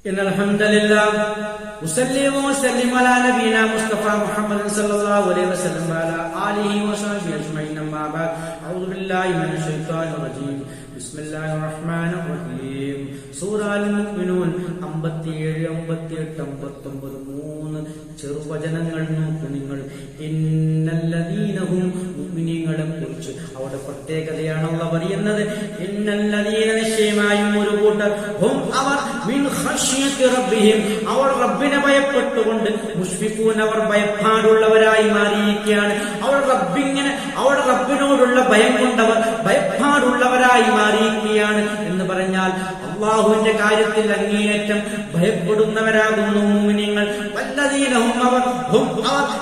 إن الحمد لله أصلي وأسلم على نبينا مصطفى محمد صلى الله عليه وسلم وعلى آله وصحبه أجمعين أما بعد أعوذ بالله من الشيطان الرجيم بسم الله الرحمن الرحيم സൂറ അൽ-മുഅ്മിനൂൻ 57, 58, 59 ചെറുവചനങ്ങൾ നോക്കൂ നിങ്ങൾ. ഇന്നല്ലദീനഹും മുഅ്മിനീങ്ങളെ കുറിച്ച് അവിടെ പ്രത്യേകതയാണ് അല്ലാഹു പറയുന്നത്. ഇന്നല്ലദീന നിശ്ചയമായും ഒരു കൂട്ടർ ഹും അവർ മിൻ ഖശ്യത്തി റബ്ബിഹിം അവർ റബ്ബിനെ ഭയപ്പെട്ടുകൊണ്ട് മുശ്ഫിഖൂൻ അവർ ഭയപ്പാടുള്ളവരായി മാറിയിരിക്കുകയാണ്. അവർ റബ്ബിനോടുള്ള ഭയം കൊണ്ടവർ ഭയപ്പാടുള്ളവരായി മാറിയിരിക്കുകയാണ് എന്ന് പറഞ്ഞാൽ അല്ലാഹുവിന്റെ കാര്യത്തിൽ അങ്ങേയറ്റം ഭയപ്പെടുന്നവരാകുന്നു മുഅ്മിനീങ്ങൾ. വല്ലദീനഹും അവർ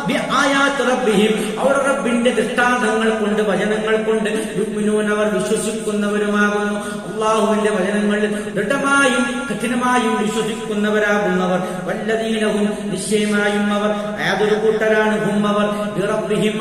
ബിആയാതി റബ്ബിഹിം അവർ റബ്ബിന്റെ ദൃഷ്ടാന്തങ്ങൾ കൊണ്ട് വചനങ്ങൾ കൊണ്ട് യുഅ്മിനൂൻ അവർ വിശ്വസിക്കുന്നവരുമാകുന്നു. അല്ലാഹുവിന്റെ വചനങ്ങളിൽ ദൃഢമായും കഠിനമായും വിശ്വസിക്കുന്നവരാകുന്നവർ. വല്ലദീനഹും നിശ്ചയമായും അവർ ഏതൊരു കൂട്ടരാണ് ഹും അവർ ബിറബ്ബിഹിം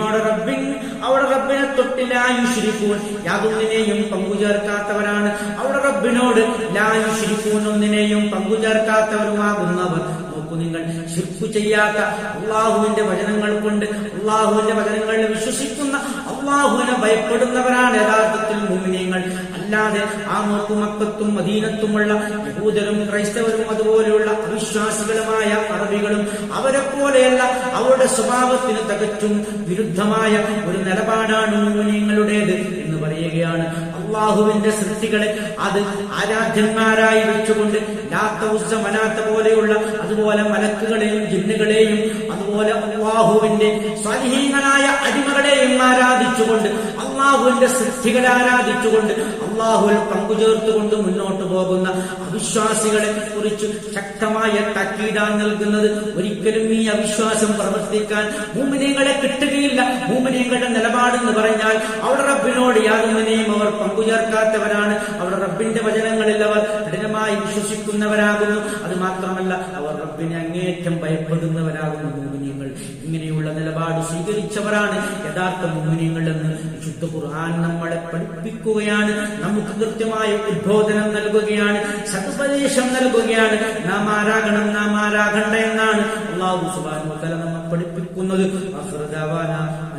അവിടെ റബ്ബിനെ തൊട്ട് ലാ യുശ്രികൂൻ യാതൊന്നിനെയും പങ്കുചേർക്കാത്തവരാണ്. അവിടെ റബ്ബിനോട് ലാ യുശ്രികൂൻ ഒന്നിനെയും പങ്കുചേർക്കാത്തവരുമാകുന്നവർ. നോക്കൂ നിങ്ങൾ, ശിർക്ക് ചെയ്യാത്ത അല്ലാഹുവിന്റെ വചനങ്ങൾ കൊണ്ട് അല്ലാഹുവിന്റെ വചനങ്ങളിൽ വിശ്വസിക്കുന്ന അല്ലാഹുവിനെ ഭയപ്പെടുന്നവരാണ് യഥാർത്ഥത്തിൽ മുഅ്മിനീങ്ങൾ. അല്ലാതെ ആ മക്കത്തും മദീനത്തുമുള്ള യഹൂദരും ക്രൈസ്തവരും അതുപോലെയുള്ള അവിശ്വാസികളുമായ അറബികളും അവരെ പോലെയല്ല. അവരുടെ സ്വഭാവത്തിന് തികച്ചും വിരുദ്ധമായ ഒരു നിലപാടാണ് മുഅ്മിനീങ്ങളുടേത് എന്ന് പറയുകയാണ്. അല്ലാഹുവിന്റെ സൃഷ്ടികളെ അത് ആരാധ്യന്മാരായി വെച്ചുകൊണ്ട് ലാത്ത ഉസ്സ മനാത്ത പോലെയുള്ള അതുപോലെ മലക്കുകളെയും ജിന്നുകളെയും അതുപോലെ അല്ലാഹുവിന്റെ സ്വാലിഹീങ്ങളായ അടിമകളെയും ആരാധിച്ചുകൊണ്ട് അല്ലാഹുവിന്റെ സൃഷ്ടികളെ ആരാധിച്ചുകൊണ്ട് അല്ലാഹുവിൽ പങ്കുചേർത്തുകൊണ്ട് മുന്നോട്ട് പോകുന്ന അവിശ്വാസികളെ കുറിച്ച് ശക്തമായ താക്കീതാണ് നൽകുന്നത്. ഒരിക്കലും ഈ അവിശ്വാസം പ്രവർത്തിക്കാൻ മുഅ്മിനീങ്ങളെ കിട്ടുകയില്ല. മുഅ്മിനീങ്ങളുടെ നിലപാടെന്ന് പറഞ്ഞാൽ അവിടെ റബ്ബിനോട് യാതൊന്നിനെയും അവർ പങ്കുചേർക്കാത്തവരാണ്. അവിടെ റബ്ബിന്റെ വചനങ്ങളിൽ അവർ കഠിനമായി വിശ്വസിക്കുന്നവരാകുന്നു. അത് മാത്രമല്ല അവർ റബ്ബിനെ അങ്ങേയറ്റം ഭയപ്പെടുന്നവരാകുന്നു മുഅ്മിനീങ്ങൾ. ഇങ്ങനെയുള്ള നിലപാട് സ്വീകരിച്ചവരാണ് യഥാർത്ഥ മുഅ്മിനീങ്ങൾ എന്ന് വിശുദ്ധ ഖുർആൻ നമ്മളെ പഠിപ്പിക്കുകയാണ്. നമുക്ക് കൃത്യമായ ഉദ്ബോധനം നൽകുകയാണ്, സതുപദേശം നൽകുകയാണ്. നാം ആരാകണം, നാം ആരാകണ്ട എന്നാണ് അല്ലാഹു സുബ്ഹാനഹു വ തആല നമ്മെ പഠിപ്പിക്കുന്നത്.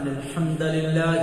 അൽഹംദുലില്ലാഹി